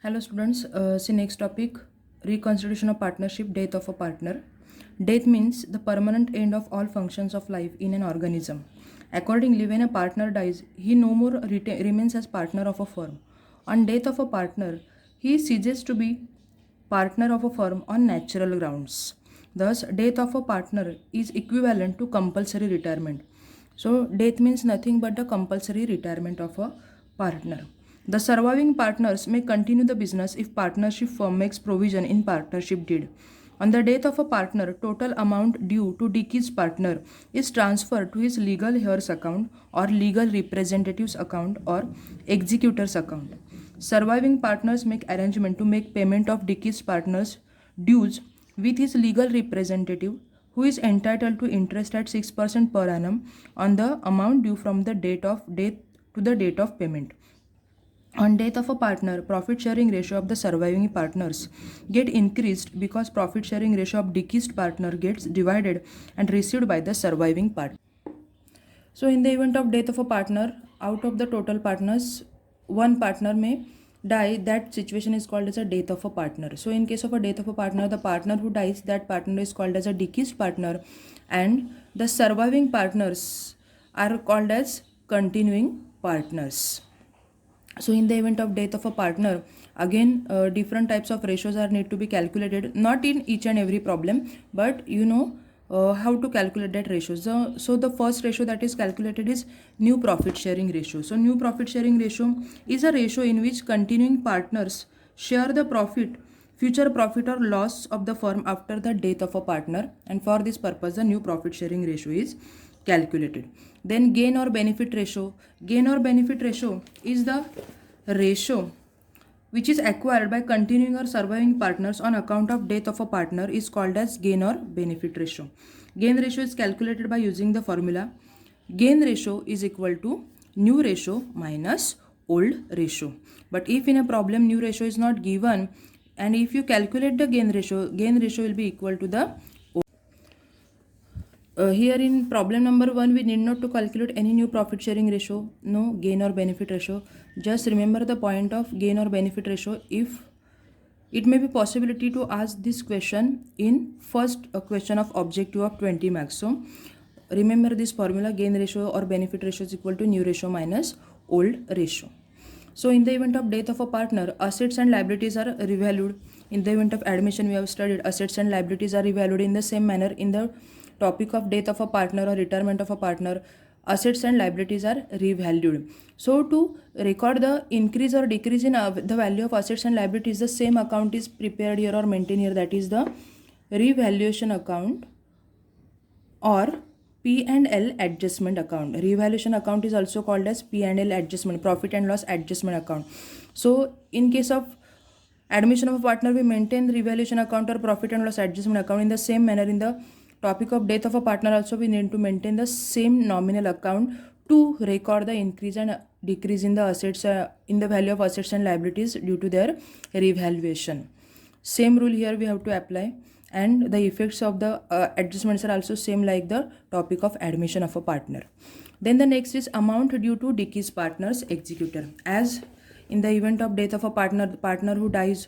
Hello students, see next topic, reconstitution of partnership, death of a partner. Death means the permanent end of all functions of life in an organism. Accordingly, when a partner dies, he no more remains as partner of a firm. On death of a partner, he ceases to be partner of a firm on natural grounds. Thus, death of a partner is equivalent to compulsory retirement. So, death means nothing but the compulsory retirement of a partner. The surviving partners may continue the business if partnership firm makes provision in partnership deed. On the death of a partner, total amount due to deceased partner is transferred to his legal heirs account or legal representatives account or executor's account. Surviving partners make arrangement to make payment of deceased partners dues with his legal representative, who is entitled to interest at 6% per annum on the amount due from the date of death to the date of payment. On death of a partner, profit sharing ratio of the surviving partners get increased because profit sharing ratio of deceased partner gets divided and received by the surviving partner. So in the event of death of a partner, out of the total partners, one partner may die. That situation is called as a death of a partner. So in case of a death of a partner, the partner who dies, that partner is called as a deceased partner, and the surviving partners are called as continuing partners. So in the event of death of a partner, again different types of ratios are need to be calculated, not in each and every problem, but you know how to calculate that ratio. So the first ratio that is calculated is new profit sharing ratio. So new profit sharing ratio is a ratio in which continuing partners share the profit, future profit or loss of the firm after the death of a partner, and for this purpose the new profit sharing ratio is calculated. Then gain or benefit ratio. Gain or benefit ratio is the ratio which is acquired by continuing or surviving partners on account of death of a partner is called as gain or benefit ratio. Gain ratio is calculated by using the formula gain ratio is equal to new ratio minus old ratio. But if in a problem new ratio is not given, and if you calculate the gain ratio will be equal to the here in problem number 1, we need not to calculate any new profit sharing ratio, no gain or benefit ratio. Just remember the point of gain or benefit ratio. If it may be possibility to ask this question in first question of objective of 20 marks. So remember this formula, gain ratio or benefit ratio is equal to new ratio minus old ratio. So in the event of death of a partner, assets and liabilities are revalued. In the event of admission, we have studied assets and liabilities are revalued in the same manner. In the topic of death of a partner or retirement of a partner, assets and liabilities are revalued. So to record the increase or decrease in the value of assets and liabilities, the same account is prepared here or maintained here, that is the revaluation account or P&L adjustment account. Revaluation account is also called as P&L adjustment, profit and loss adjustment account. So in case of admission of a partner, we maintain the revaluation account or profit and loss adjustment account. In the same manner, in the topic of death of a partner also, we need to maintain the same nominal account to record the increase and decrease in the assets in the value of assets and liabilities due to their revaluation. Same rule here we have to apply, and the effects of the adjustments are also same like the topic of admission of a partner. Then the next is amount due to deceased partners executor. As in the event of death of a partner, the partner who dies,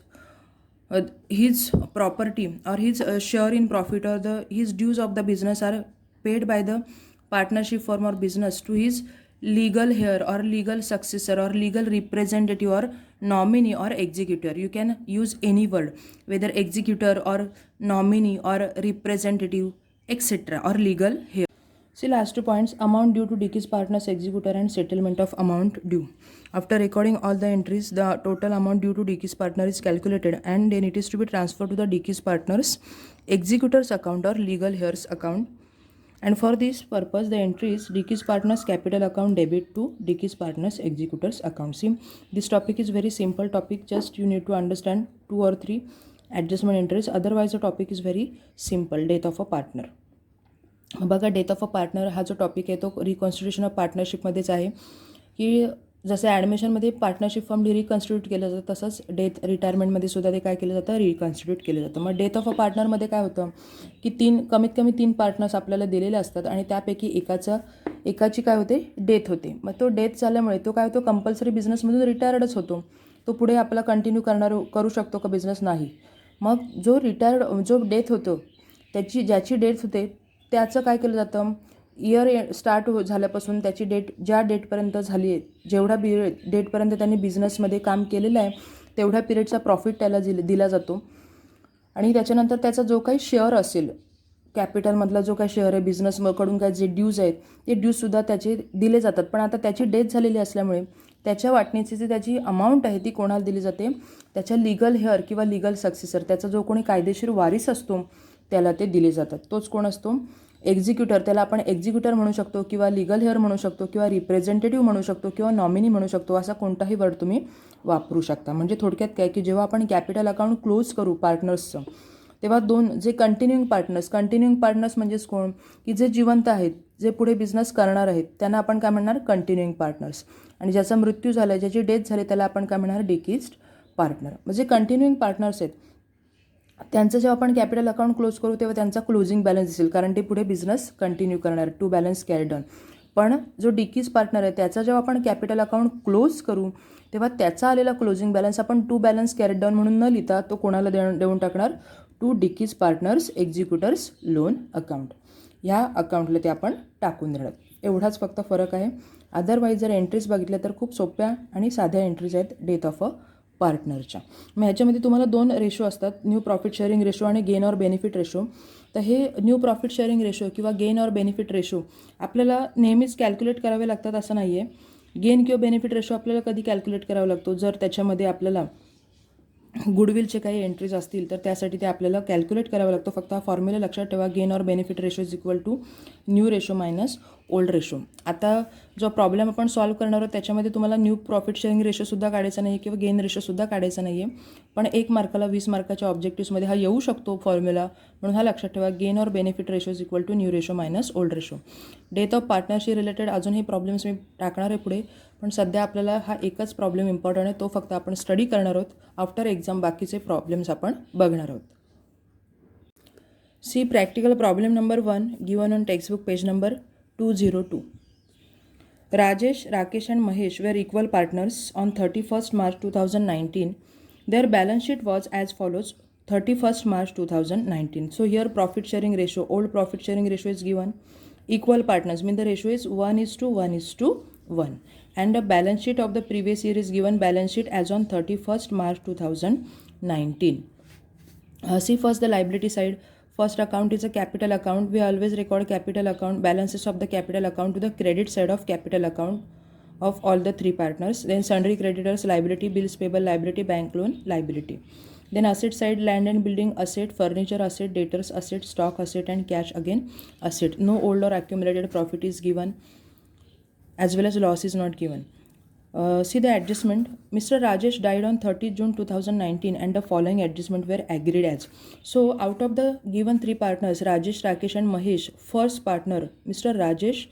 his property or his share in profit or his dues of the business are paid by the partnership firm or business to his legal heir or legal successor or legal representative or nominee or executor. You can use any word, whether executor or nominee or representative, etc., or legal heir. See last 2 points, amount due to deceased partners executor and settlement of amount due. After recording all the entries, the total amount due to deceased partner is calculated, and then it is to be transferred to the deceased partners executor's account or legal heirs account. And for this purpose, the entry is deceased partners capital account debit to deceased partners executors account. See, this topic is very simple topic, just you need to understand 2 or 3 adjustment entries, otherwise the topic is very simple. Death of a partner. बघा, death of a partner हा जो topic आहे तो reconstitution of पार्टनरशिपमध्येच आहे, की जसं ॲडमिशनमध्ये partnership form reconstitute केलं जातं, तसंच डेथ रिटायरमेंटमध्ये सुद्धा ते काय केलं जातं, रिकॉन्स्टिट्यूट केलं जातं. मग डेथ ऑफ अ पार्टनरमध्ये काय होतं की कमीत कमी 3 पार्टनर्स आपल्याला दिलेले असतात आणि त्यापैकी एकाची काय होते, डेथ होते. मग तो डेथ झाल्यामुळे तो काय होतो, कंपल्सरी बिझनेसमधून रिटायर्डच होतो. तो पुढे आपला कंटिन्यू करू शकतो का बिझनेस? नाही. मग जो डेथ होतो ज्याची डेथ होते त्याचं काय केलं जातं? इयर स्टार्ट झाल्यापासून त्याची डेट ज्या डेटपर्यंत झाली आहे, जेवढा डेटपर्यंत त्यांनी बिझनेसमध्ये काम केलेलं आहे तेवढ्या पिरियडचा प्रॉफिट त्याला दिला जातो. आणि त्याच्यानंतर त्याचा जो काही शेअर असेल, कॅपिटलमधला जो काही शेअर आहे, बिझनेसकडून काय जे ड्यूज आहेत ते ड्यूजसुद्धा त्याचे दिले जातात. पण आता त्याची डेथ झालेली असल्यामुळे त्याच्या वाटणीची जी त्याची अमाऊंट आहे ती कोणाला दिली जाते? त्याच्या लीगल हेअर किंवा लीगल सक्सेसर, त्याचा जो कोणी कायदेशीर वारीस असतो त्याला ते दिले जातात. तोच कोण असतो? एक्झिक्युटर. त्याला आपण एक्झिक्युटर म्हणू शकतो किंवा लीगल हेअर म्हणू शकतो किंवा रिप्रेझेंटेटिव्ह म्हणू शकतो किंवा नॉमिनी म्हणू शकतो. असा कोणताही वर्ड तुम्ही वापरू शकता. म्हणजे थोडक्यात काय की जेव्हा आपण कॅपिटल अकाउंट क्लोज करू पार्टनर्सचं, तेव्हा जे कंटिन्युइंग पार्टनर्स म्हणजेच कोण? की जे जिवंत आहेत, जे पुढे बिझनेस करणार आहेत, त्यांना आपण काय म्हणणार? कंटिन्युइंग पार्टनर्स. आणि ज्याचा मृत्यू झाला आहे, ज्याची डेथ झाली, त्याला आपण काय म्हणणार? डिकीज्ड पार्टनर. म्हणजे कंटिन्युइंग पार्टनर्स आहेत त्यांचं जेव्हा आपण कॅपिटल अकाउंट क्लोज करू तेव्हा त्यांचा क्लोजिंग बॅलन्स दिसेल, कारण ते पुढे बिझनेस कंटिन्यू करणार, टू बॅलन्स कॅरीड ऑन. पण जो डिकीज पार्टनर आहे त्याचा जेव्हा आपण कॅपिटल अकाउंट क्लोज करू तेव्हा त्याचा आलेला क्लोजिंग बॅलन्स आपण टू बॅलन्स कॅरीड डाऊन म्हणून न लिहिता तो कोणाला देऊन टाकणार? To Dicky's partners executors loan account. ह्या अकाउंटला ते आपण टाकून देणार. एवढाच फक्त फरक आहे. अदरवाईज जर एंट्रीज बघितल्या तर खूप सोप्या आणि साध्या एंट्रीज आहेत डेथ ऑफ अ पार्टनरच्या. मग ह्याच्यामध्ये तुम्हाला 2 रेशो असतात, न्यू प्रॉफिट शेअरिंग रेशो आणि गेन ऑर बेनिफिट रेशो. तर हे न्यू प्रॉफिट शेअरिंग रेशो किंवा गेन ऑर बेनिफिट रेशो आपल्याला नेहमीच कॅल्क्युलेट करावे लागतात असं नाही आहे. गेन किंवा बेनिफिट रेशो आपल्याला कधी कॅल्क्युलेट करावा लागतो? जर त्याच्यामध्ये आपल्याला गुडविलचे काही एंट्रीज असतील तर त्यासाठी ते आपल्याला कॅल्क्युलेट करावं लागतो. फक्त हा फॉर्म्युला लक्षात ठेवा, gain or benefit ratio is equal to new ratio minus old ratio. आता जो प्रॉब्लेम आपण सॉल्व्ह करणार आहोत त्याच्यामध्ये तुम्हाला न्यू प्रॉफिट शेअरिंग रेशोसुद्धा काढायचा नाही आहे किंवा गेन रेशोसुद्धा काढायचा नाही आहे. पण 1 मार्काला 20 मार्काच्या ऑब्जेक्टिव्समध्ये हा येऊ शकतो फॉर्म्युला, म्हणून हा लक्षात ठेवा. Gain or benefit ratio is equal to new ratio minus old ratio. Death of पार्टनरशी रिलेटेड अजूनही प्रॉब्लेम्स मी टाकणार आहे पुढे, पण सध्या आपल्याला हा एकच प्रॉब्लेम इम्पॉर्टंट आहे, तो फक्त आपण स्टडी करणार आहोत. आफ्टर एक्झाम बाकीचे प्रॉब्लेम्स आपण बघणार आहोत. See practical problem number 1 given on textbook page number 202. Rajesh, Rakesh and Mahesh were equal partners on 31st March 2019. Their balance sheet was as follows: 31st March 2019. So here profit sharing ratio, old profit sharing ratio is given. Equal partners mean the ratio is 1:1:1. And the balance sheet of the previous year is given, balance sheet as on 31st March 2019. See first the liability side. First account is a capital account. We always record capital account, balances of the capital account to the credit side of capital account of all the 3 partners. Then sundry creditors, liability, bills payable, liability, bank loan, liability. Then asset side, land and building asset, furniture asset, debtors asset, stock asset and cash again asset. No old or accumulated profit is given, as well as loss is not given. See the adjustment. Mr. Rajesh died on 30th June 2019 and the following adjustment were agreed as. So out of the given 3 partners, Rajesh, Rakesh and Mahesh, first partner Mr. Rajesh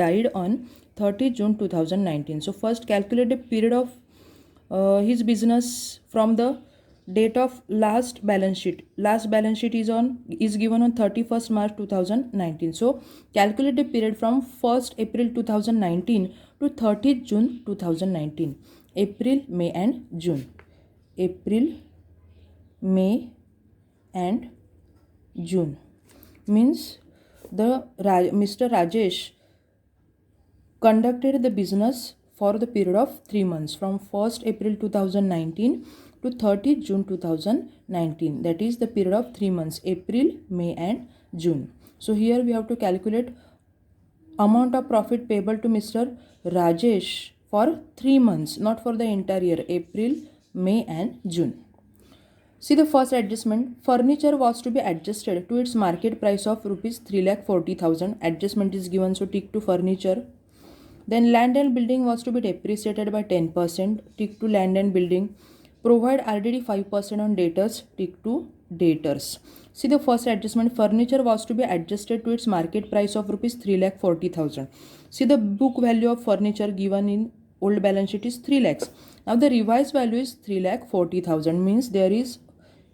died on 30th June 2019. So first calculate the period of his business from the date of last balance sheet. Last balance sheet is given on 31st March 2019. So calculate the period from 1st April 2019 to 30th June 2019. April, May and June. April, May and June means Mr. Rajesh conducted the business for the period of 3 months from 1st April 2019 to 30th June 2019. That is the period of 3 months, April, May and June. So here we have to calculate amount of profit payable to Mr. Rajesh for 3 months, not for the entire year, April, May and June. See the first adjustment. Furniture was to be adjusted to its market price of rupees 3,40,000. Adjustment is given, so tick to furniture. Then land and building was to be depreciated by 10%. Tick to land and building. Provide RDD 5% on debtors. Tick to debtors. See the first adjustment. Furniture was to be adjusted to its market price of rupees 3,40,000. See the book value of furniture given in old balance sheet is 3 lakhs. Now the revised value is 3,40,000, means there is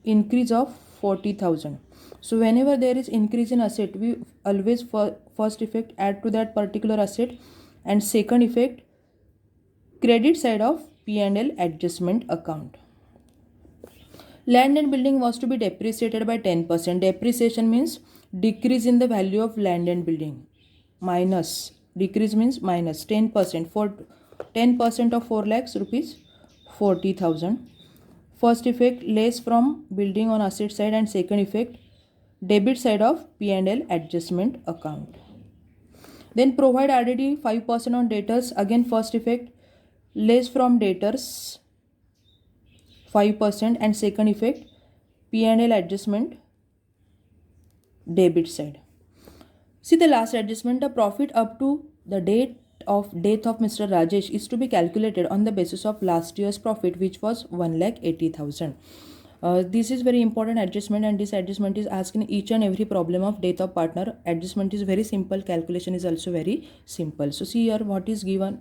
increase of 40,000. So whenever there is increase in asset, we always first effect add to that particular asset, and second effect credit side of P&L adjustment account. Land and building was to be depreciated by 10%. Depreciation means decrease in the value of land and building. Minus, decrease means minus 10%. For 10% of 4 lakhs rupees, 40,000. First effect, less from building on asset side, and second effect, debit side of P&L adjustment account. Then provide RDD 5% on debtors. Again first effect, less from debtors 5%, and second effect, P&L adjustment debit side. See the last adjustment, the profit up to the date of death of Mr. Rajesh is to be calculated on the basis of last year's profit, which was 1,80,000. This is very important adjustment, and this adjustment is asked in each and every problem of death of partner. Adjustment is very simple, calculation is also very simple. So see here what is given.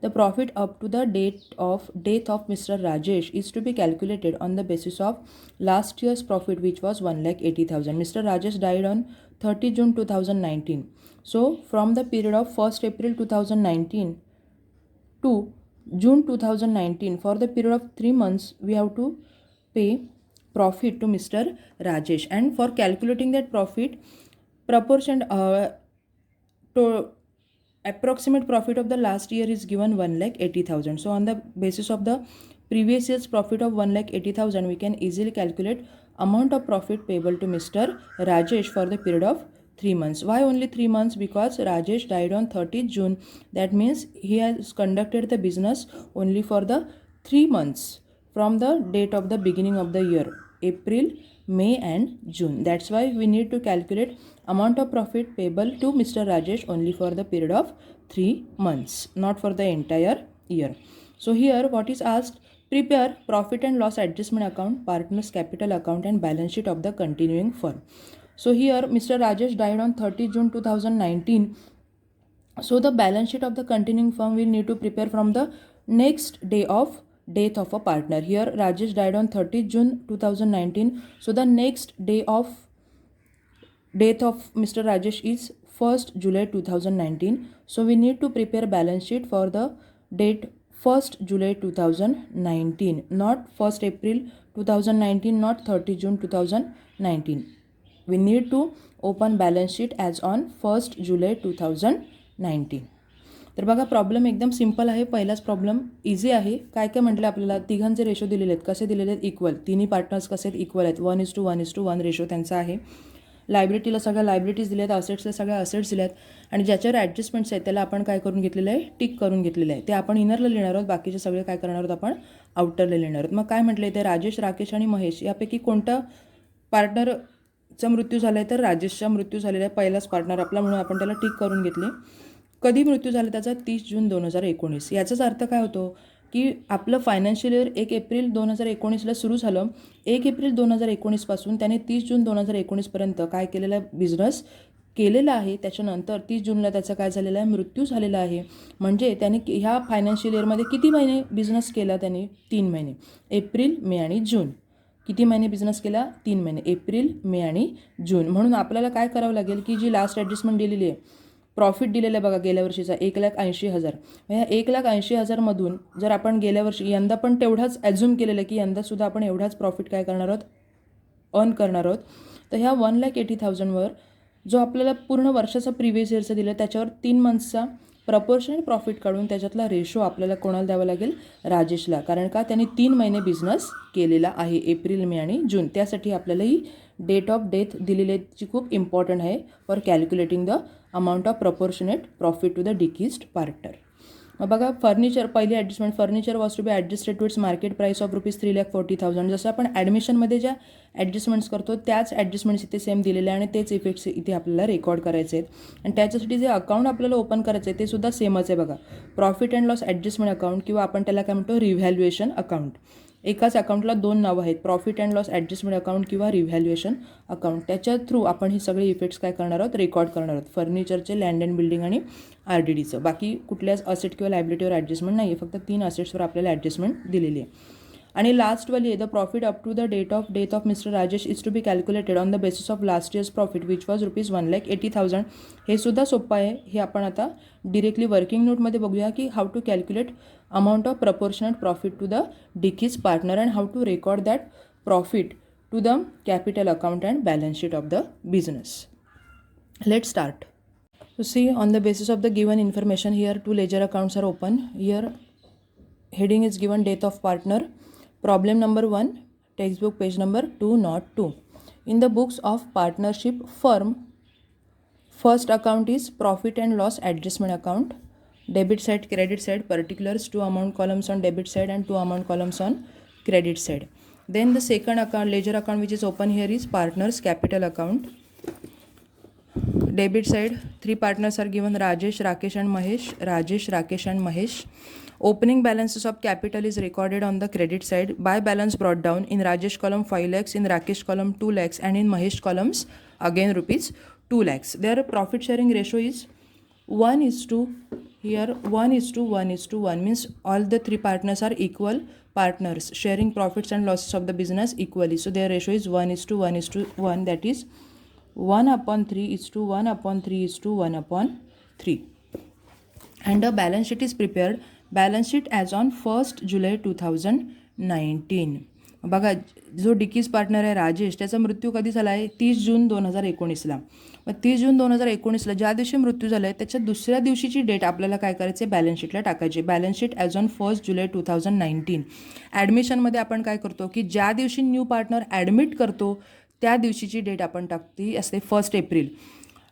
The profit up to the date of death of Mr. Rajesh is to be calculated on the basis of last year's profit, which was 1,80,000. Mr. Rajesh died on 30 June 2019. So from the period of 1st April 2019 to June 2019, for the period of 3 months, we have to pay profit to Mr. Rajesh. And for calculating that profit, proportion to approximate profit of the last year is given 1,80,000. So on the basis of the previous year's profit of 1,80,000, we can easily calculate amount of profit payable to Mr. Rajesh for the period of 3 months. Why only 3 months? Because Rajesh died on 30th June. That means he has conducted the business only for the 3 months from the date of the beginning of the year, April, May and June. That's why we need to calculate amount of profit payable to Mr. Rajesh only for the period of 3 months, not for the entire year. So here what is asked, prepare profit and loss adjustment account, partners capital account and balance sheet of the continuing firm. So here Mr. Rajesh died on 30 June 2019. So the balance sheet of the continuing firm we need to prepare from the next day of death of a partner. Here Rajesh died on 30 June 2019. So the next day of death of Mr. Rajesh is 1st July 2019. So we need to prepare balance sheet for the date 1st July 2019, not 1st April 2019, not 30 June 2019. We need to open balance sheet as on 1st July 2019. तर बघा problem एकदम simple आहे. पहिलाच problem easy आहे. काय काय म्हटलं आपल्याला, तिघांचे रेशो दिलेले आहेत. कसे दिलेले आहेत? इक्वल. तिन्ही पार्टनर्स कसे आहेत? इक्वल आहेत. 1:1:1 रेशो त्यांचा आहे. लायबिलिटीला सगळ्या लायबिलिटीज दिल्या आहेत, असेट्सला सगळ्या असेट्स दिल्या आहेत, आणि ज्याच्यावर ॲडजस्टमेंट्स आहेत त्याला आपण काय करून घेतलेलं आहे? टिक करून घेतलेलं आहे. ते आपण इनरला लिहिणार आहोत, बाकीचे सगळे काय करणार आहोत? आपण आउटरला लिहिणार आहोत. मग काय म्हटलं ते राजेश, राकेश आणि महेश यापैकी कोणता पार्टनरचा मृत्यू झाला आहे? तर राजेशचा मृत्यू झालेला आहे, पहिलाच पार्टनर आपला, म्हणून आपण त्याला टिक करून घेतले. कधी मृत्यू झाला त्याचा? 30 जून 2019. याचाच अर्थ काय होतो की आपलं फायनान्शियल इयर 1 एप्रिल 2019ला सुरू झालं. 1 एप्रिल 2019पासून त्याने 30 जून 2019पर्यंत काय केलेला बिझनेस केलेला आहे. त्याच्यानंतर 30 जूनला त्याचा काय झालेला आहे? मृत्यू झालेला आहे. म्हणजे त्याने ह्या फायनान्शियल इयरमध्ये किती महिने बिझनेस केला? त्याने 3 महिने, एप्रिल, मे आणि जून. किती महिने बिझनेस केला? 3 महिने, एप्रिल, मे आणि जून. म्हणून आपल्याला काय करावं लागेल की जी लास्ट ॲडजस्टमेंट दिलेली आहे, प्रॉफिट दिलेलं आहे बघा गेल्या वर्षीचा 1,80,000. ह्या 1,80,000मधून जर आपण गेल्या वर्षी, यंदा पण तेवढाच ॲझ्युम केलेलं आहे की यंदासुद्धा आपण एवढाच प्रॉफिट काय करणार आहोत? अर्न करणार आहोत. तर ह्या 1,80,000वर जो आपल्याला पूर्ण वर्षाचा प्रिव्हियस इयरचा दिलं त्याच्यावर 3 मंथचा प्रपोर्शनल प्रॉफिट काढून त्याच्यातला रेशो आपल्याला कोणाला द्यावा लागेल? राजेशला. कारण का? त्याने 3 महिने बिझनेस केलेला आहे, एप्रिल, मे आणि जून. त्यासाठी आपल्याला ही डेट ऑफ डेथ दिलेली आहे, जी खूप इम्पॉर्टंट आहे for calculating the amount of proportionate profit to the deceased partner. मग बघा फर्निचर, पहिली adjustment, furniture was to be adjusted to its market price of rupees 3,40,000. जसं आपण ॲडमिशनमध्ये ज्या ॲडजस्टमेंट्स करतो त्याच ॲडजस्टमेंट्स इथे सेम दिलेले आहे आणि तेच इफेक्ट्स इथे आपल्याला रेकॉर्ड करायचे आहेत. आणि त्याच्यासाठी जे अकाउंट आपल्याला ओपन करायचं आहे ते सुद्धा सेमच आहे बघा. Profit and loss adjustment account, किंवा आपण त्याला काय म्हणतो? Revaluation account. एकाच अकाउंटला 2 नावं आहेत, profit and loss adjustment account किंवा रिव्हॅल्युएशन अकाउंट. त्याच्या थ्रू आपण हे सगळे इफेक्ट्स काय करणार आहोत? रेकॉर्ड करणार आहोत. फर्निचरचे, लँड अँड बिल्डिंग आणि RDDचं. बाकी कुठल्याच असेट किंवा लायबिलिटीवर ॲडजस्टमेंट नाही आहे, फक्त 3 असेट्सवर आपल्याला ॲडजस्टमेंट दिलेली आहे. आणि लास्टवाली आहे the profit up to the date of mister Rajesh is to be calculated on the basis of last years profit which was ₹1,80,000. हे सुद्धा सोपं आहे. हे आपण आता डिरेक्टली वर्किंग नोटमध्ये बघूया की how to calculate amount of proportionate profit to the डिकीज partner and how to record that profit to the capital account and balance sheet of the business. Let's start. So see, on the basis of the given information, here two ledger accounts are open. Here heading is given death of partner. Problem number 1, textbook page number 202. In the books of partnership firm, first account is profit and loss adjustment account. Debit side, credit side, particulars, 2 amount columns on debit side and 2 amount columns on credit side. Then the second account, ledger account, which is open here is partners capital account. Debit side, 3 partners are given: Rajesh, Rakesh and Mahesh. Rajesh, Rakesh and Mahesh. Opening balances of capital is recorded on the credit side. By balance brought down, in Rajesh column 5 lakhs, in Rakesh column 2 lakhs and in Mahesh columns again rupees 2 lakhs. Their profit sharing ratio is 1:1. Here 1:1 means all the 3 partners are equal partners sharing profits and losses of the business equally. So their ratio is 1:1, that is 1/3:1/3:1/3. And the balance sheet is prepared. Balance sheet as on 1st July 2019. बघा, जो डिकीज partner आहे राजेश, त्याचा मृत्यू कधी झाला आहे? 30 जून 2019ला. मग 30 जून 2019ला ज्या दिवशी मृत्यू झाला आहे त्याच्या दुसऱ्या दिवशीची डेट आपल्याला काय करायचे? बॅलन्स शीटला टाकायची. Balance sheet as on 1st July 2019. ॲडमिशनमध्ये आपण काय करतो की ज्या दिवशी न्यू पार्टनर ॲडमिट करतो त्या दिवशीची डेट आपण टाकती असते 1 एप्रिल.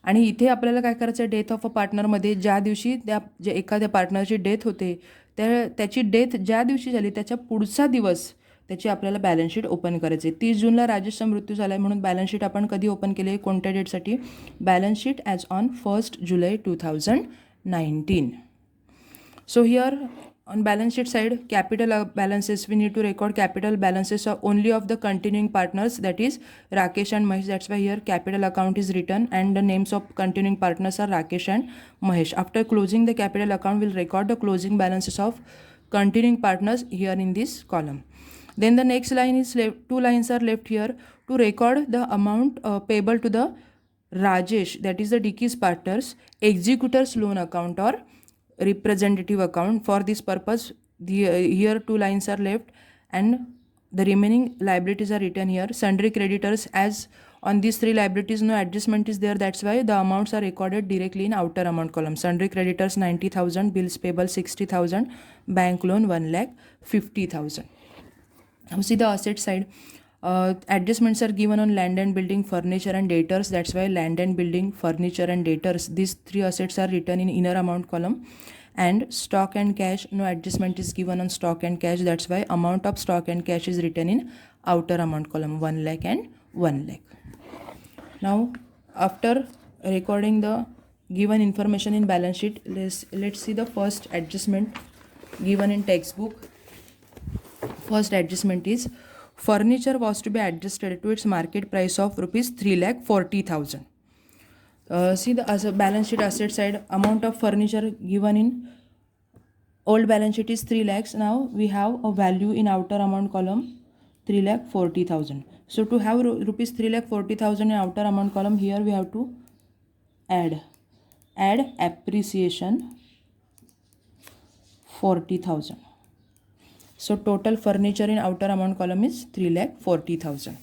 आणि इथे आपल्याला काय करायचं? डेथ ऑफ अ पार्टनरमध्ये ज्या दिवशी जे एखाद्या पार्टनरची डेथ होते त्याची डेथ ज्या दिवशी झाली त्याच्या पुढचा दिवस त्याची आपल्याला बॅलन्स शीट ओपन करायची. 30 जूनला राजेशचा मृत्यू झाला आहे म्हणून बॅलन्स शीट आपण कधी ओपन केले? कोणत्या डेटसाठी? Balance sheet as on 1st July 2019. So here on balance sheet side, capital balances, we need to record capital balances of only of the continuing partners, that is Rakesh and Mahesh. That's why here capital account is written and the names of continuing partners are Rakesh and Mahesh. After closing the capital account, we'll record the closing balances of continuing partners here in this column. Then the next line is left, 2 lines are left here to record the amount payable to the Rajesh, that is the Dickie's partners, executors loan account or representative account. For this purpose, here 2 lines are left and the remaining liabilities are written here. Sundry creditors, as on these 3 liabilities no adjustment is there, that's why the amounts are recorded directly in outer amount column. Sundry creditors 90,000, bills payable 60,000, bank loan 1,50,000. Now see the asset side. Adjustments are given on land and building, furniture and debtors. That's why land and building, furniture and debtors, these 3 assets are written in inner amount column. And stock and cash, no adjustment is given on stock and cash. That's why amount of stock and cash is written in outer amount column, 1 lakh and 1 lakh. Now after recording the given information in balance sheet, let's see the first adjustment given in textbook. First adjustment is furniture was to be adjusted to its market price of ₹3,40,000. See the balance sheet asset side, amount of furniture given in old balance sheet is 3 lakhs. Now we have a value in outer amount column 3,40,000. So to have ₹3,40,000 in outer amount column, here we have to add appreciation 40,000. So total furniture in outer amount column is 3,40,000.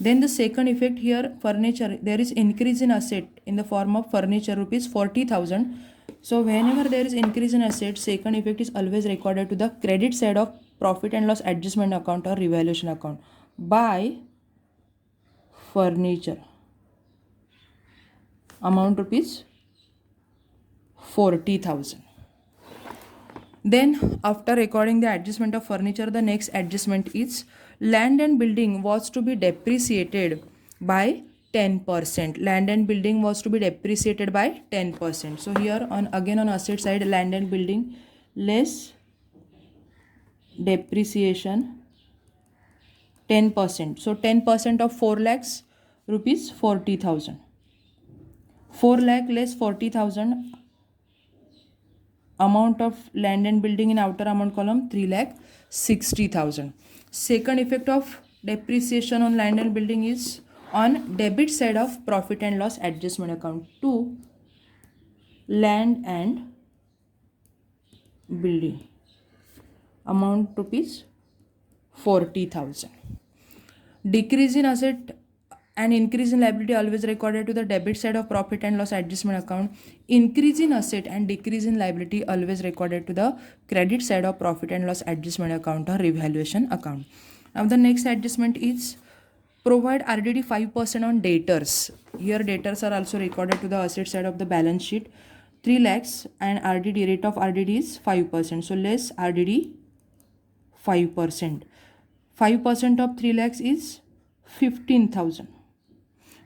Then the second effect here, furniture, there is increase in asset in the form of furniture ₹40,000. So whenever there is increase in asset, second effect is always recorded to the credit side of profit and loss adjustment account or revaluation account. Buy furniture, amount ₹40,000. Then after recording the adjustment of furniture, the next adjustment is land and building was to be depreciated by 10%. Land and building was to be depreciated by 10%. So here on asset side, land and building less depreciation 10%. So 10% of 4 lakhs ₹40,000. 4 lakh less 40,000. Amount of land and building in outer amount column 3,60,000. Second effect of depreciation on land and building is on debit side of profit and loss adjustment account to land and building amount rupees 40,000. Decrease in asset and increase in liability always recorded to the debit side of profit and loss adjustment account. Increase in asset and decrease in liability always recorded to the credit side of profit and loss adjustment account or revaluation account. Now the next adjustment is provide RDD 5% on debtors. Here debtors are also recorded to the asset side of the balance sheet. 3 lakhs and RDD rate of RDD is 5%. So less RDD 5%. 5% of 3 lakhs is 15,000.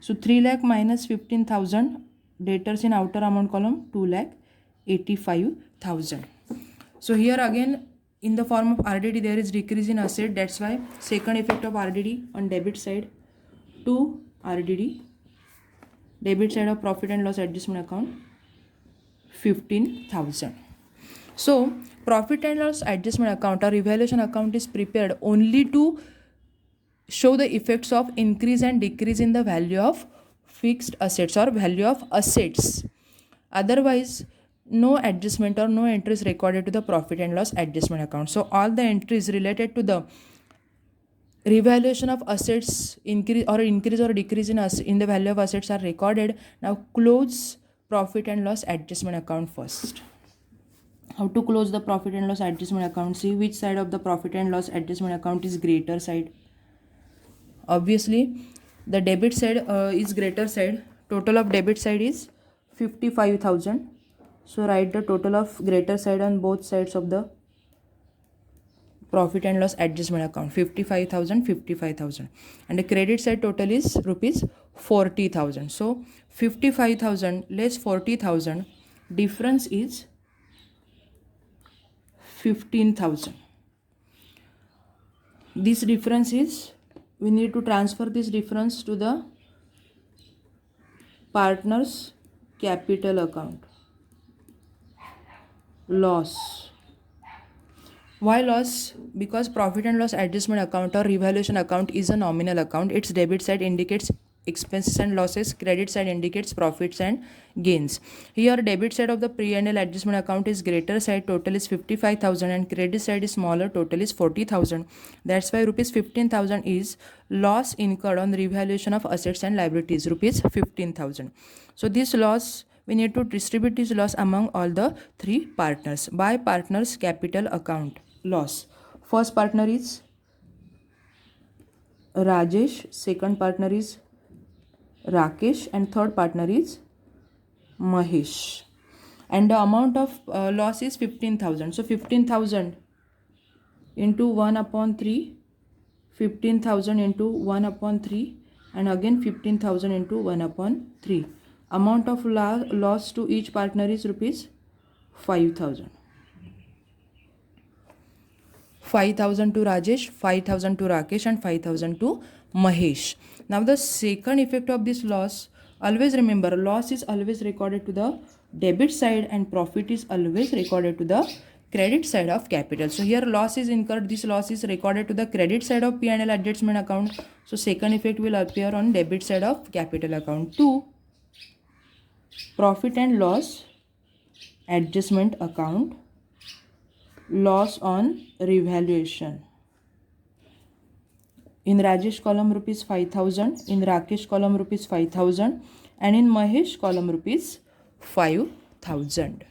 So 3 lakh minus 15,000, debtors in outer amount column 2 lakh 85,000. So here again in the form of RDD there is decrease in asset. That's why second effect of RDD on debit side to RDD, debit side of profit and loss adjustment account 15,000. So profit and loss adjustment account or revaluation account is prepared only to show the effects of increase and decrease in the value of fixed assets or value of assets. Otherwise, no adjustment or no entries recorded to the profit and loss adjustment account. So all the entries related to the revaluation of assets, increase or decrease in the value of assets are recorded. Now close profit and loss adjustment account first. How to close the profit and loss adjustment account? See which side of the profit and loss adjustment account is greater side. Obviously the debit side is greater side. Total of debit side is 55,000. So write the total of greater side on both sides of the profit and loss adjustment account, 55,000, 55,000, and the credit side total is rupees 40,000. So 55,000 less 40,000, difference is 15,000. This difference is, we need to transfer this difference to the partner's capital account. Loss. Why loss? Because profit and loss adjustment account or revaluation account is a nominal account. Its debit side indicates expenses and losses, credit side indicates profits and gains. Here debit side of the P&L adjustment account is greater side, total is 55,000, and credit side is smaller, total is 40,000. That's why rupees 15,000 is loss incurred on the revaluation of assets and liabilities, rupees 15,000. So this loss, we need to distribute this loss among all the three partners by partners capital account. Loss. First partner is Rajesh, second partner is Rakesh, and third partner is Mahesh. And the amount of loss is 15,000. So 15,000 into 1 upon 3, 15,000 into 1 upon 3, and again 15,000 into 1 upon 3. Amount of loss to each partner is rupees 5,000. 5,000 to Rajesh, 5,000 to Rakesh, and 5,000 to Mahesh. Now the second effect of this loss, always remember, loss is always recorded to the debit side and profit is always recorded to the credit side of capital. So here loss is incurred, this loss is recorded to the credit side of P&L adjustment account. So second effect will appear on debit side of capital account. 2. Profit and loss adjustment account, loss on revaluation. In Rajesh column rupees 5,000, in Rakesh column rupees 5,000, and in Mahesh column rupees 5,000.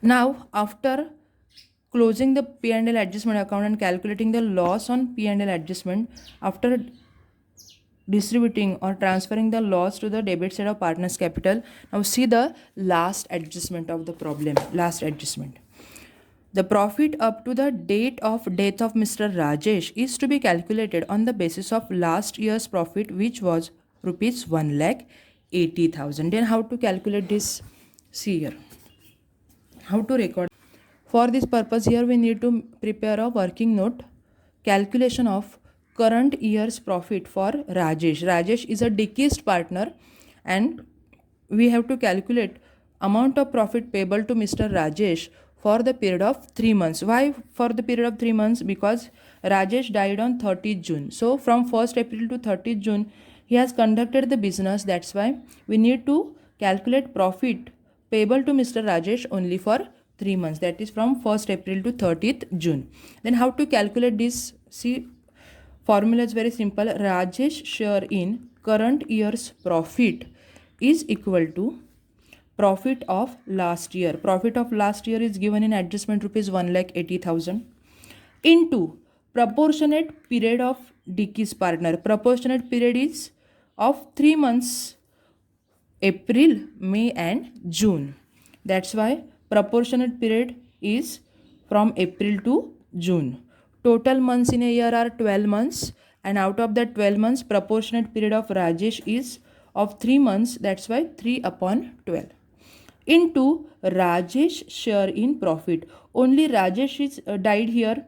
Now after closing the P&L adjustment account and calculating the loss on P&L adjustment, after distributing or transferring the loss to the debit side of partners capital, now see the last adjustment of the problem. Last adjustment. The profit up to the date of death of Mr. Rajesh is to be calculated on the basis of last year's profit, which was rupees 1,80,000. Then how to calculate this? See here. How to record? For this purpose, here we need to prepare a working note. Calculation of current year's profit for Rajesh. Rajesh is a deceased partner and we have to calculate amount of profit payable to Mr. Rajesh for the period of 3 months. Why for the period of 3 months? Because Rajesh died on 30th June. So from 1st April to 30th June, he has conducted the business. That's why we need to calculate profit payable to Mr. Rajesh only for 3 months. That is from 1st April to 30th June. Then how to calculate this? See, formula is very simple. Rajesh share in current year's profit is equal to profit of last year. Profit of last year is given in adjustment rupees 1,80,000 into proportionate period of Dickey's partner. Proportionate period is of 3 months, April, May and June. That's why proportionate period is from April to June. Total months in a year are 12 months, and out of that 12 months, proportionate period of Rajesh is of 3 months. That's why 3 upon 12 into Rajesh share in profit. Only Rajesh is died here,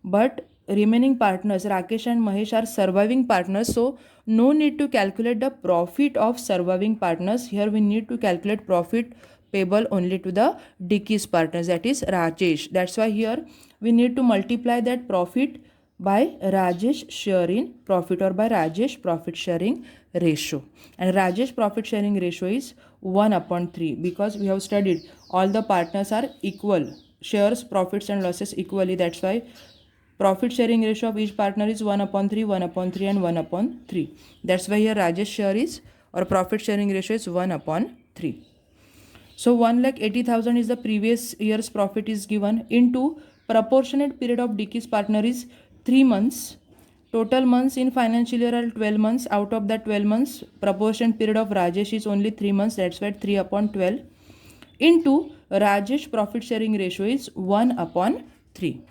but remaining partners Rakesh and Mahesh are surviving partners, so no need to calculate the profit of surviving partners. Here we need to calculate profit payable only to the deceased partners, that is Rajesh. That's why here we need to multiply that profit by Rajesh share in profit or by Rajesh profit sharing ratio. And Rajesh profit sharing ratio is 1 upon 3 because we have studied all the partners are equal, shares profits and losses equally. That's why profit sharing ratio of each partner is 1 upon 3, 1 upon 3 and 1 upon 3. That's why here Rajesh share is or profit sharing ratio is 1 upon 3. So 1,80,000 is the previous year's profit is given into proportionate period of deceased partner is 3 months. Total months in financial year are 12 months. Out of that 12 months, proportion period of Rajesh is only 3 months. That's why 3 upon 12 into Rajesh profit sharing ratio is 1 upon 3.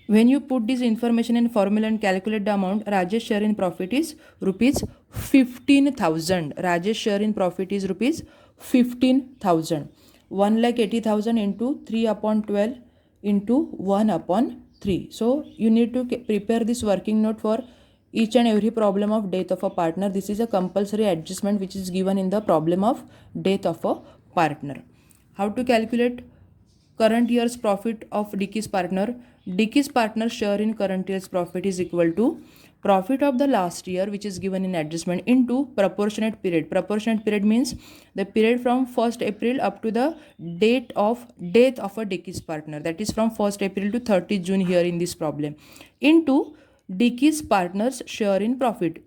When you put this information in formula and calculate the amount, Rajesh share in profit is rupees 15,000. Rajesh share in profit is rupees 15,000. 1,80,000 into 3 upon 12 into 1 upon 3. So you need to prepare this working note for each and every problem of death of a partner. This is a compulsory adjustment which is given in the problem of death of a partner. How to calculate current year's profit of deceased partner? Deceased partner share in current year's profit is equal to profit of the last year, which is given in adjustment, into proportionate period. Proportionate period means the period from 1st April up to the date of death of a deceased partner, that is from 1st April to 30th June here in this problem, into deceased partner's share in profit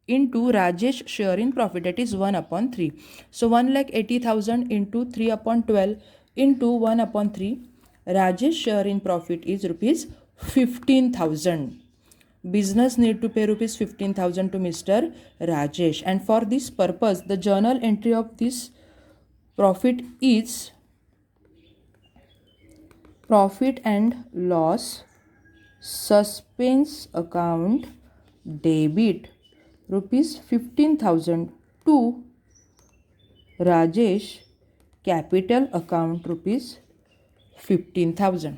into Rajesh share in profit, that is 1 upon 3. So 1,80,000 into 3 upon 12 into 1 upon 3. Rajesh share in profit is rupees 15,000. Business need to pay rupees 15,000 to Mr. Rajesh, and for this purpose the journal entry of this profit is profit and loss suspense account debit rupees 15,000 to Rajesh capital account rupees 15,000.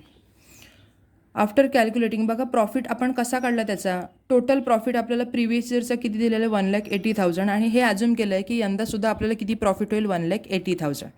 After calculating बघा profit आपण कसा काढला त्याचा total profit आपल्याला previous इयरचा किती दिलेलं आहे 1,80,000 आणि हे अज्युम केलं आहे की यंदासुद्धा आपल्याला किती प्रॉफिट होईल 1,80,000.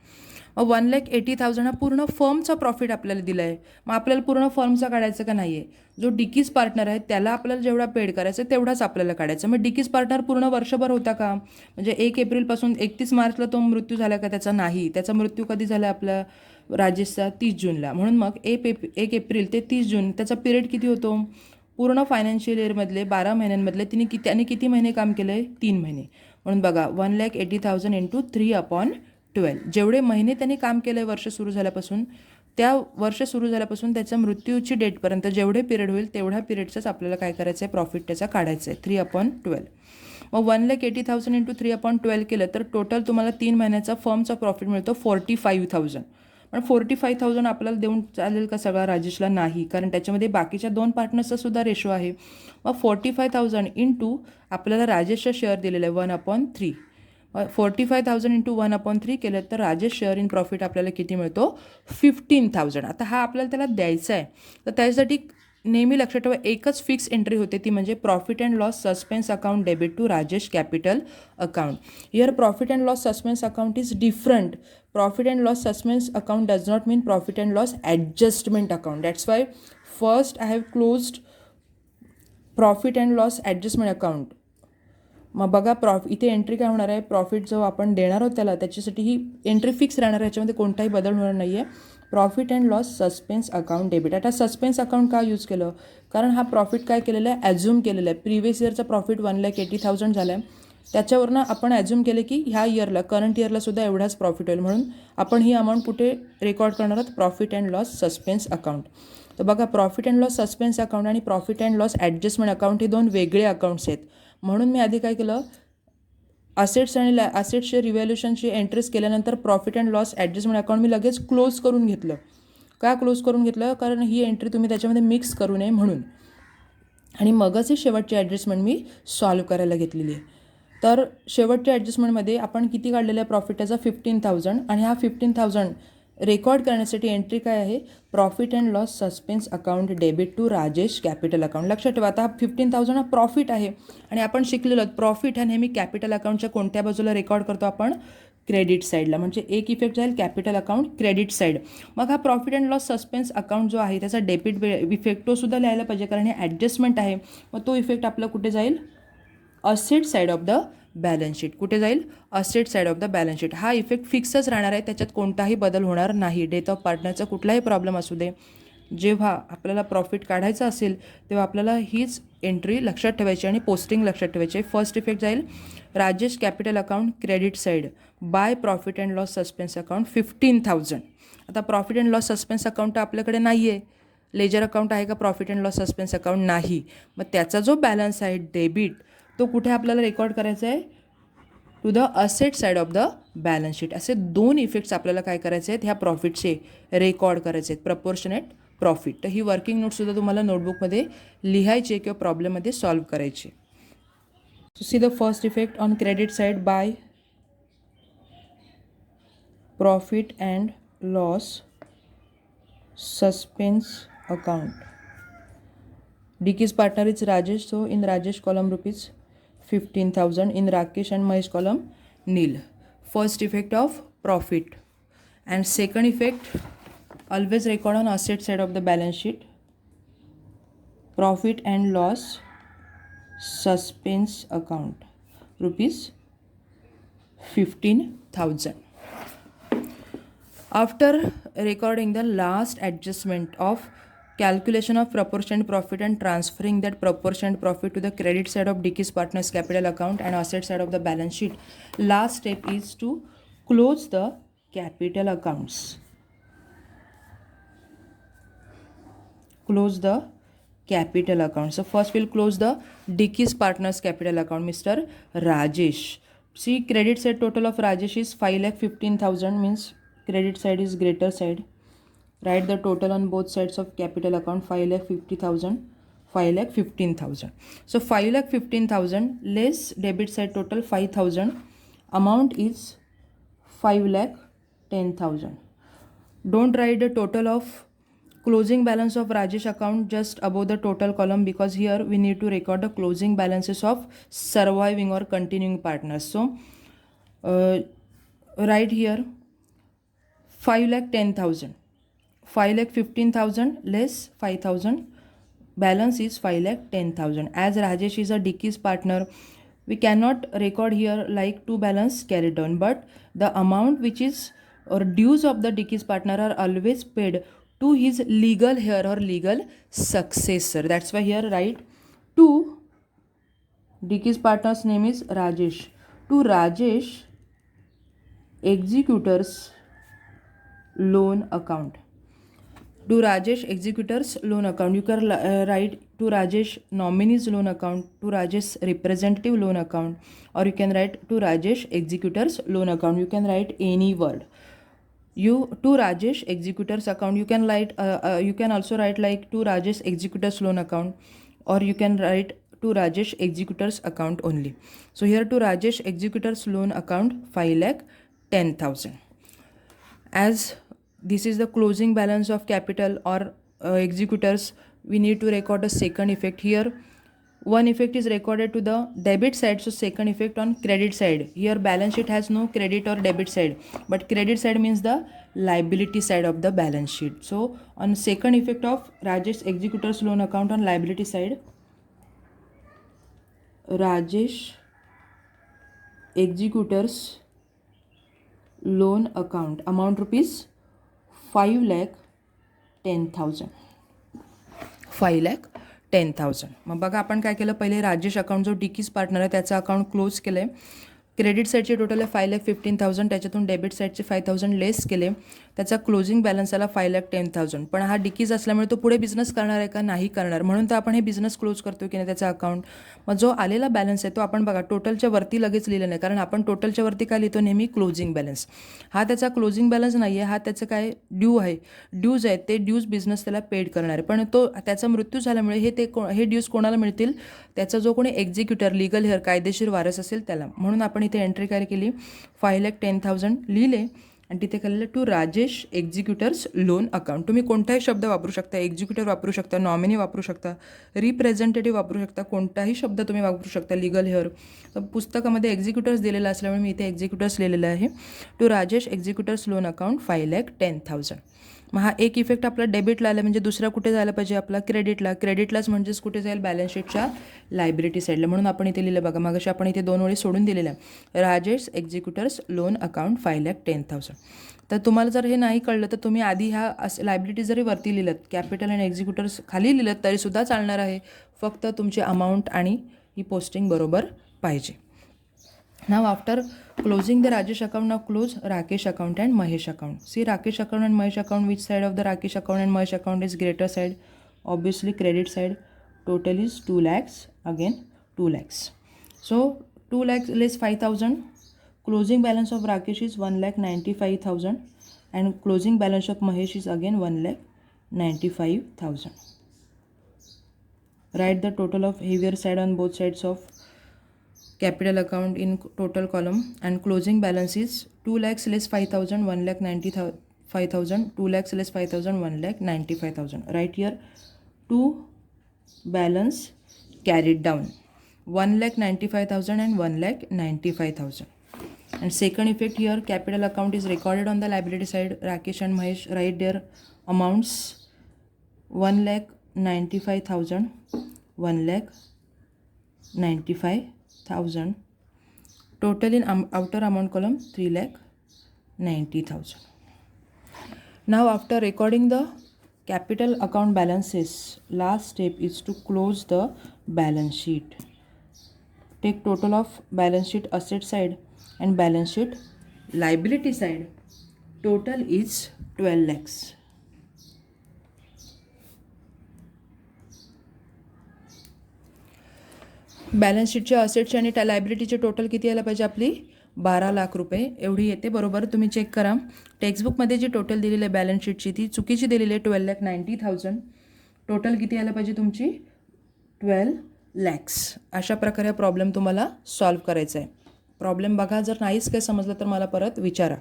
मग 1,80,000 हा पूर्ण फर्मचा प्रॉफिट आपल्याला दिला आहे. मग आपल्याला पूर्ण फर्मचा काढायचं का नाही आहे. जो डिकीज पार्टनर आहे त्याला आपल्याला जेवढा पेड करायचं तेवढाच आपल्याला काढायचं. मग डिकीज पार्टनर पूर्ण वर्षभर होता का म्हणजे 1 एप्रिलपासून 31 मार्चला तो मृत्यू झाला का त्याचा नाही. त्याचा मृत्यू कधी झाला आपला राजेशचा 30 जूनला. म्हणून मग 1 एप्रिल ते 30 जून त्याचा पिरियड किती होतो पूर्ण फायनान्शियल इयरमधले 12 महिन्यांमधले त्याने किती महिने काम केलं आहे 3 महिने. म्हणून बघा 1,80,000 इंटू 3 अपॉन 12 जेवढे महिने त्यांनी काम केलं आहे वर्ष सुरू झाल्यापासून त्या वर्ष सुरू झाल्यापासून त्याच्या मृत्यूची डेटपर्यंत जेवढे पिरियड होईल तेवढ्या पिरियडचाच आपल्याला काय करायचं आहे प्रॉफिट त्याचा काढायचं आहे 3 अपॉन 12. मग 1,80,000 इंटू 3 अपॉन 12 केलं तर टोटल तुम्हाला 3 महिन्याचा फर्मचा प्रॉफिट मिळतो 45,000. पण 45,000 आपल्याला देऊन चालेल का सगळा राजेशला नाही कारण त्याच्यामध्ये बाकीच्या 2 पार्टनर्सचा सुद्धा रेशो आहे. मग 45,000 इंटू आपल्याला राजेशचा शेअर दिलेला आहे 1 अपॉन 3. 45,000 इंटू 1 अपॉन 3 केलं तर राजेश शेअर इन प्रॉफिट आपल्याला किती मिळतो 15,000. आता हा आपल्याला त्याला द्यायचा आहे तर त्यासाठी नेहमी लक्षात ठेवा एकच फिक्स एंट्री होते ती म्हणजे profit and loss suspense account debit to Rajesh capital account. Here profit and loss suspense account is different. Profit and loss suspense account does not mean profit and loss adjustment account. That's why first I have closed profit and loss adjustment account. मग बघा इथे entry काय होणार आहे, profit जो आपण देणार आहोत त्याला त्याच्यासाठी ही एंट्री फिक्स राहणार आहे, याच्यामध्ये कोणताही बदल होणार नाही आहे. Profit and loss suspense account debit. आता सस्पेन्स अकाउंट का यूज केलं, कारण हा प्रॉफिट काय केलेलं आहे, ॲझ्युम केलेलं आहे. प्रिव्हियस इयरचा प्रॉफिट 1,80,000 झाला आहे, त्याच्यावरनं आपण ॲझ्युम केलं की ह्या इयरला करंट इयरला सुद्धा एवढाच प्रॉफिट होईल, म्हणून आपण ही अमाऊंट कुठे रेकॉर्ड करणार आहोत, profit and loss suspense account. तर बघा profit and loss suspense account आणि profit and loss adjustment account हे दोन वेगळे अकाउंट्स आहेत. म्हणून मी आधी काय केलं, असेट्स आणि असेट्सचे रिव्हॅल्युशनची एंट्रीज केल्यानंतर profit and loss adjustment account मी लगेच क्लोज करून घेतलं. का क्लोज करून घेतलं, कारण ही एंट्री तुम्ही त्याच्यामध्ये मिक्स करू नये म्हणून. आणि मगच ही शेवटची ॲडजस्टमेंट मी सॉल्व्ह करायला घेतलेली आहे. तर शेवटच्या ॲडजस्टमेंटमध्ये आपण किती काढलेलं आहे प्रॉफिट त्याचा 15,000, आणि हा 15,000 रेकॉर्ड करण्यासाठी एंट्री काय आहे, profit and loss suspense account debit to Rajesh capital account. लक्षात ठेवा, आता 15,000 हा प्रॉफिट आहे आणि आपण शिकलेलो प्रॉफिट हा नेहमी कॅपिटल अकाउंटच्या कोणत्या बाजूला रेकॉर्ड करतो आपण, क्रेडिट साईडला. म्हणजे एक इफेक्ट जाईल कॅपिटल अकाउंट क्रेडिट साईड. मग हा profit and loss suspense account जो आहे त्याचा डेबिट इफेक्ट तो सुद्धा लिहायला पाहिजे, कारण हे ॲडजस्टमेंट आहे. मग तो इफेक्ट आपला कुठे जाईल, asset side of the balance sheet. कुठे जाईल, asset side of the balance sheet. हा इफेक्ट फिक्सच राहणार आहे, त्याच्यात कोणताही बदल होणार नाही. डेथ ऑफ पार्टनरचा कुठलाही प्रॉब्लेम असू दे, जेव्हा आपल्याला प्रॉफिट काढायचं असेल तेव्हा आपल्याला हीच एंट्री लक्षात ठेवायची आणि पोस्टिंग लक्षात ठेवायची आहे. फर्स्ट इफेक्ट जाईल Rajesh capital account credit side by profit and loss suspense account 15,000. आता profit and loss suspense account आपल्याकडे नाही आहे. लेजर अकाउंट आहे का profit and loss suspense account, नाही. मग त्याचा जो बॅलन्स आहे डेबिट, तो कुठे आपल्याला रेकॉर्ड करायचा आहे, to the asset side of the balance sheet. असे दोन इफेक्ट्स आपल्याला काय करायचे आहेत, ह्या प्रॉफिटचे रेकॉर्ड करायचे आहेत, प्रपोर्शनेट प्रॉफिट. तर ही वर्किंग नोटसुद्धा तुम्हाला नोटबुकमध्ये लिहायची किंवा प्रॉब्लेममध्ये सॉल्व्ह करायची. So see the first effect on credit side by profit and loss suspense account. Dicky's partner is Rajesh, so in Rajesh column rupees 15,000, in Rakesh and Mahesh column nil. First effect of profit, and second effect always record on asset side of the balance sheet, profit and loss suspense account rupees 15,000. After recording the last adjustment of calculation of proportionate profit and transferring that proportionate profit to the credit side of Dicky's partner's capital account and asset side of the balance sheet, last step is to close the capital accounts. Close the capital account. So first we'll close the Dicky's partner's capital account, Mr. Rajesh. See, credit side total of Rajesh is 5,15,000, means credit side is greater side. Write the total on both sides of capital account, 5,50,000, 5,15,000. So 5,15,000 less debit side total 5,000. Amount is 5,10,000. Don't write the total of closing balance of Rajesh account just above the total column, because here we need to record the closing balances of surviving or continuing partners. So write here 5,10,000. 5,15,000 less 5,000. Balance is 5,10,000. As Rajesh is a Dicky's partner, we cannot record here like two balance carried on, but the amount which is or dues of the Dicky's partner are always paid to his legal heir or legal successor. That's why here write to Dicky's partner's name is Rajesh. To Rajesh executors loan account. To Rajesh executors loan account. You can write to Rajesh nominees loan account, to Rajesh representative loan account, or you can write to Rajesh executors loan account. You can write any word. You to Rajesh executors account. You can write. You can also write like to Rajesh executors loan account, or you can write to Rajesh executors account only. So here to Rajesh executors loan account 5,10,000. As this is the closing balance of capital or executors, we need to record a second effect here. one effect is recorded to the debit side, so second effect on credit side. Here balance sheet has no credit or debit side, but credit side means the liability side of the balance sheet. So on second effect of Rajesh executor's loan account on liability side, Rajesh executor's loan account amount rupees 5,10,000. 5,10,000. मग बघा आपण काय केलं, पहिले Rajesh account जो डिकीज partner आहे त्याचं account close केलं आहे. क्रेडिट साईडचे टोटल आहे 5,15,000, त्याच्यातून डेबिट साईडचे 5,000 लेस केले, त्याचा क्लोजिंग बॅलन्स आला 5,10,000. पण हा डिकीज असल्यामुळे तो पुढे बिझनेस करणार आहे का, नाही करणार, म्हणून तर आपण हे बिझनेस क्लोज करतो की नाही त्याचा अकाउंट. मग जो आलेला बॅलन्स आहे तो आपण बघा टोटलच्या वरती लगेच लिहिलं नाही, कारण आपण टोटलच्या वरती काय लिहितो नेहमी, क्लोजिंग बॅलन्स. हा त्याचा क्लोजिंग बॅलन्स नाही आहे, हा त्याचं काय ड्यू आहे, ड्यूज आहेत, ते ड्यूज बिझनेस त्याला पेड करणार आहे. पण तो त्याचा मृत्यू झाल्यामुळे हे ड्यूज कोणाला मिळतील, त्याचा जो कोणी एक्झिक्युटर लिगल हेअर कायदेशीर वारस असेल त्याला. म्हणून आपण इथे एंट्री काय केली, 5,10,000 लिहिले आणि तिथे केलेलं टू राजेश एक्झिक्युटर्स लोन अकाउंट. तुम्ही कोणताही शब्द वापरू शकता, एक्झिक्युटर वापरू शकता, नॉमिनी वापरू शकता, रिप्रेझेंटेटिव्ह वापरू शकता, कोणताही शब्द तुम्ही वापरू शकता लिगल हेअर. तर पुस्तकामध्ये एक्झिक्युटर्स दिलेलं असल्यामुळे मी इथे एक्झिक्युटर्स लिहिलेलं आहे, टू राजेश एक्झिक्युटर्स लोन अकाउंट 5,10,000. मग हा एक इफेक्ट आपला डेबिटला आला, म्हणजे दुसरा कुठे जायला पाहिजे आपला, क्रेडिटलाच म्हणजेच कुठे जाईल, बॅलन्स शीटच्या लायबिलिटी साईडला. म्हणून आपण इथे लिहिलं बघा, मागाशी आपण इथे 2 ओळी सोडून दिलेल्या आहे, राजेश एक्झिक्युटर्स लोन अकाउंट 5,10,000. तर तुम्हाला जर हे नाही कळलं तर तुम्ही आधी ह्या लायबिलिटी जरी वरती लिहिलं, कॅपिटल आणि एक्झिक्युटर्स खाली लिहिलं तरीसुद्धा चालणार आहे, फक्त तुमची अमाऊंट आणि ही पोस्टिंग बरोबर पाहिजे. Now after closing the Rajesh account, now close Rakesh account and Mahesh account. See Rakesh account and Mahesh account, which side of the Rakesh account and Mahesh account is greater side? Obviously credit side. Total is 2 lakhs, again 2 lakhs. So 2 lakhs less 5,000. Closing balance of Rakesh is 1,95,000 and closing balance of Mahesh is again 1,95,000. Write the total of heavier side on both sides of capital account in total column, and closing balance is 2 lakhs less 5,000, 1,95,000, 2 lakhs less 5,000, 1,95,000. Right here 2 balance carried down, 1,95,000 and 1,95,000. And second effect here, capital account is recorded on the liability side. Rakesh and Mahesh write their amounts, 1,95,000, 1,95,000. Total in outer amount column 3,90,000. Now after recording the capital account balances, last step is to close the balance sheet. Take total of balance sheet asset side and balance sheet liability side. Total is 12 lakhs. Balance शीटच्या असेट्सची आणि त्या लायबिलिटीचे total किती यायला पाहिजे, आपली 12 लाख रुपये एवढी येते, बरोबर. तुम्ही चेक करा, टेक्स्टबुकमध्ये जी टोटल दिलेली आहे बॅलन्स शीटची ती चुकीची दिलेली आहे, 12,90,000. टोटल किती यायला पाहिजे तुमची, 12 lakhs. अशा प्रकारे प्रॉब्लेम तुम्हाला सॉल्व्ह करायचा आहे. प्रॉब्लेम बघा, जर नाहीच काही समजलं तर मला परत विचारा.